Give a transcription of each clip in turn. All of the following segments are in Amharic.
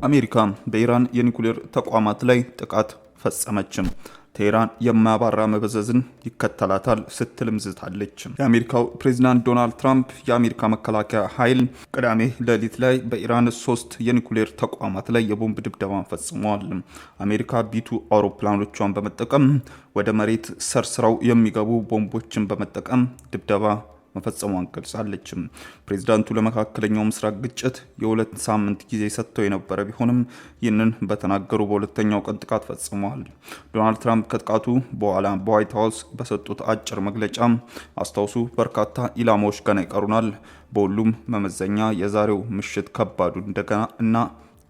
አሜሪካ በኢራን የኒኩሌር ተቋማት ላይ ጥቃት ፈጸመች። ቴህራን የማያባራ መበዘዝን ይከተላታል ስትልም ዝታለች። የአሜሪካው ፕሬዝዳንት ዶናልድ ትራምፕ የአሜሪካ መከላከያ ኃይል ቅዳሜ ሌሊት ላይ በኢራን 3 የኒኩሌር ተቋማት ላይ የቦምብ ድብደባን ፈጽመዋል። አሜሪካ ቢቱ አውሮፕላኖቿን በመጠቀም ወደ መሬት ሰርስረው የሚገቡ ቦምቦችን በመጠቀም ድብደባ መፈጸሟን ገልጻለች። ፕሬዝዳንቱ ለመካከለኛው ምስራቅ ግጭት የ2 ሳምንት ጊዜ ሰጥተው የነበረ ቢሆንም ይህንን በተናገሩ በሁለተኛው ቀን ጥቃት ፈጽመዋል። ዶናልድ ትራምፕ ከጥቃቱ በኋላ በዋይት ሃውስ በሰጡት አጭር መግለጫ አስታውሱ፣ በርካታ ኢላማዎች ገና ይቀሩናል። በሁሉም መመዘኛ የዛሬው ምሽት ከባዱ እንደገና እና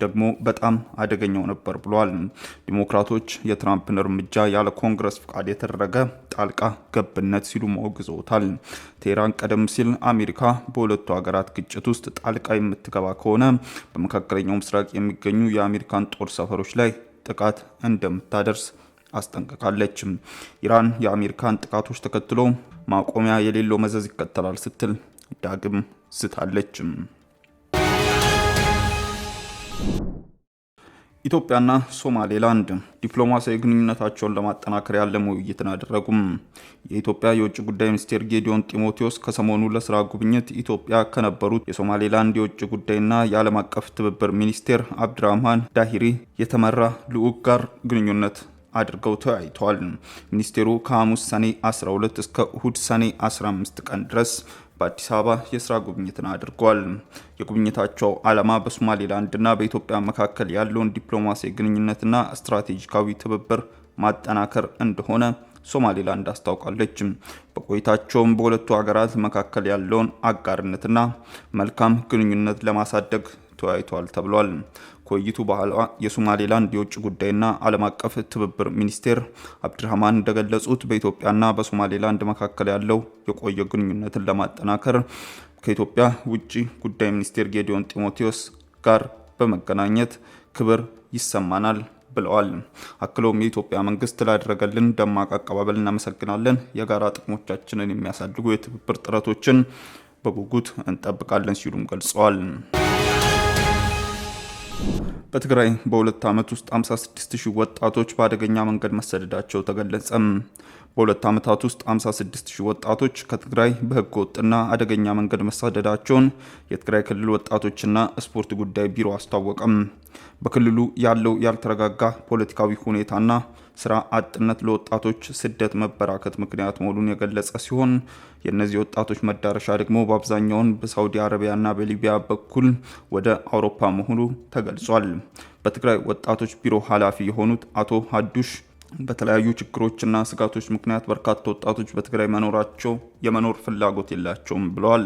ደግሞ በጣም አደገኛው ነበር ብለዋል። ዲሞክራቶች የትራምፕን እርምጃ ያለ ኮንግረስ ፍቃድ የተደረገ ጣልቃ ገብነት ሲሉ አውግዘውታል። ቴህራን ቀደም ሲል አሜሪካ በሁለቱ ሀገራት ግጭት ውስጥ ጣልቃ የምትገባ ከሆነ በመካከለኛው ምስራቅ የሚገኙ የአሜሪካን ጦር ሰፈሮች ላይ ጥቃት እንደምታደርስ አስጠንቅቃለች። ኢራን የአሜሪካን ጥቃቶች ተከትሎ ማቆሚያ የሌለው መዘዝ ይከተላል ስትል ዳግም ዝታለች። ኢትዮጵያና ሶማሌላንድ ዲፕሎማሲያዊ ግንኙነታቸውን ለማጠናከር ያለሙ ውይይትን አደረጉም። የኢትዮጵያ የውጭ ጉዳይ ሚኒስቴር ጌዲዮን ጢሞቴዎስ ከሰሞኑ ለስራ ጉብኝት ኢትዮጵያ ከነበሩት የሶማሌላንድ የውጭ ጉዳይና የዓለም አቀፍ ትብብር ሚኒስቴር አብድራህማን ዳሂሪ የተመራ ልዑክ ጋር ግንኙነት አድርገው ተወያይተዋል። ሚኒስቴሩ ከሐሙስ ሰኔ 12 እስከ እሁድ ሰኔ 15 ቀን ድረስ በአዲስ አበባ የስራ ጉብኝትን አድርገዋል። የጉብኝታቸው ዓላማ በሶማሌላንድና በኢትዮጵያ መካከል ያለውን ዲፕሎማሲያዊ ግንኙነትና ስትራቴጂካዊ ትብብር ማጠናከር እንደሆነ ሶማሌላንድ አስታውቃለች። በቆይታቸውም በሁለቱ ሀገራት መካከል ያለውን አጋርነትና መልካም ግንኙነት ለማሳደግ ተወያይተዋል ተብሏል። ከውይይቱ በኋላ የሶማሌላንድ የውጭ ጉዳይና ዓለም አቀፍ ትብብር ሚኒስቴር አብድራህማን እንደገለጹት በኢትዮጵያና በሶማሌላንድ መካከል ያለው የቆየ ግንኙነትን ለማጠናከር ከኢትዮጵያ ውጭ ጉዳይ ሚኒስቴር ጌዲዮን ጢሞቴዎስ ጋር በመገናኘት ክብር ይሰማናል ብለዋል። አክለውም የኢትዮጵያ መንግስት ላደረገልን ደማቅ አቀባበል እናመሰግናለን። የጋራ ጥቅሞቻችንን የሚያሳድጉ የትብብር ጥረቶችን በጉጉት እንጠብቃለን ሲሉም ገልጸዋል። በትግራይ በሁለት ዓመት ውስጥ 56000 ወጣቶች በአደገኛ መንገድ መሰደዳቸው ተገለጸ። በሁለት ዓመታት ውስጥ 56000 ወጣቶች ከትግራይ በህገ ወጥና አደገኛ መንገድ መሰደዳቸውን የትግራይ ክልል ወጣቶችና ስፖርት ጉዳይ ቢሮ አስታወቀም። በክልሉ ያለው ያልተረጋጋ ፖለቲካዊ ሁኔታና ስራ አጥነት ለወጣቶች ስደት መበራከት ምክንያት መሆኑን የገለጸ ሲሆን የእነዚህ ወጣቶች መዳረሻ ደግሞ በአብዛኛውን በሳውዲ አረቢያና በሊቢያ በኩል ወደ አውሮፓ መሆኑ ተገልጿል። በትግራይ ወጣቶች ቢሮ ኃላፊ የሆኑት አቶ ሀዱሽ በተለያዩ ችግሮችና ስጋቶች ምክንያት በርካታ ወጣቶች በትግራይ የመኖር ፍላጎት የላቸውም ብለዋል።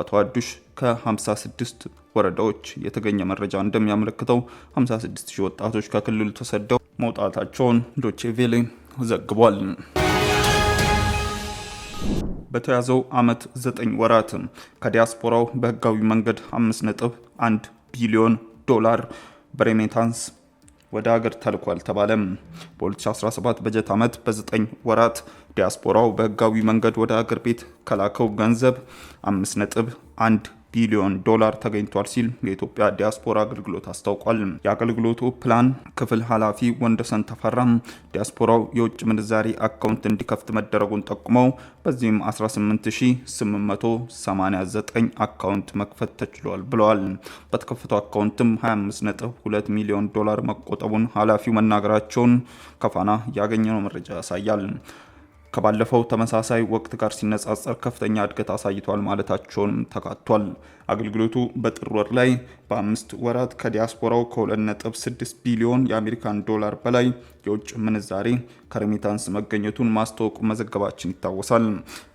አቶ ሀዱሽ ከ56 ወረዳዎች የተገኘ መረጃ እንደሚያመለክተው 56000 ወጣቶች ከክልሉ ተሰደው መውጣታቸውን ዶቼ ቬሌ ዘግቧል። በተያዘው ዓመት 9 ወራት ከዲያስፖራው በህጋዊ መንገድ 5.1 ቢሊዮን ዶላር በሬሜታንስ ወደ ሀገር ተልኳል ተባለም። በ2017 በጀት ዓመት በ9 ወራት ዲያስፖራው በህጋዊ መንገድ ወደ ሀገር ቤት ከላከው ገንዘብ 5.1 ቢሊዮን ዶላር ተገኝቷል ሲል የኢትዮጵያ ዲያስፖራ አገልግሎት አስታውቋል። የአገልግሎቱ ፕላን ክፍል ኃላፊ ወንደሰን ተፈራም ዲያስፖራው የውጭ ምንዛሪ አካውንት እንዲከፍት መደረጉን ጠቁመው በዚህም 18889 አካውንት መክፈት ተችሏል ብለዋል። በተከፈተው አካውንትም 25.2 ሚሊዮን ዶላር መቆጠቡን ኃላፊው መናገራቸውን ከፋና ያገኘነው መረጃ ያሳያል። ከባለፈው ተመሳሳይ ወቅት ጋር ሲነጻጸር ከፍተኛ እድገት አሳይቷል ማለታቸውን ተካቷል። አገልግሎቱ በጥር ወር ላይ በ5 ወራት ከዲያስፖራው ከ2.6 ቢሊዮን የአሜሪካን ዶላር በላይ የውጭ ምንዛሬ ከሬሚታንስ መገኘቱን ማስታወቁ መዘገባችን ይታወሳል።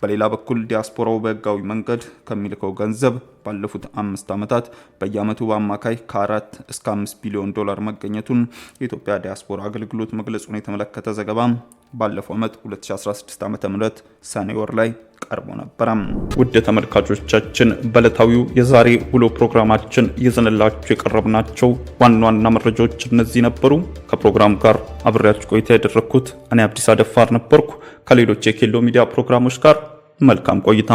በሌላ በኩል ዲያስፖራው በህጋዊ መንገድ ከሚልከው ገንዘብ ባለፉት 5 ዓመታት በየዓመቱ በአማካይ ከ4 እስከ 5 ቢሊዮን ዶላር መገኘቱን የኢትዮጵያ ዲያስፖራ አገልግሎት መግለጹን የተመለከተ ዘገባ ባለፈው ዓመት 2016 ዓ.ም ሰኔ ወር ላይ ቀርቦ ነበር። ውድ ተመልካቾቻችን በዕለታዊው የዛሬ ውሎ ፕሮግራማችን ይዘንላችሁ የቀረብናቸው ዋና መረጃዎች እነዚህ ነበሩ። ከፕሮግራም ጋር አብሬያችሁ ቆይታ ያደረኩት እኔ አብዲስ አደፋር ነበርኩ። ከሌሎች የኬሎ ሚዲያ ፕሮግራሞች ጋር መልካም ቆይታ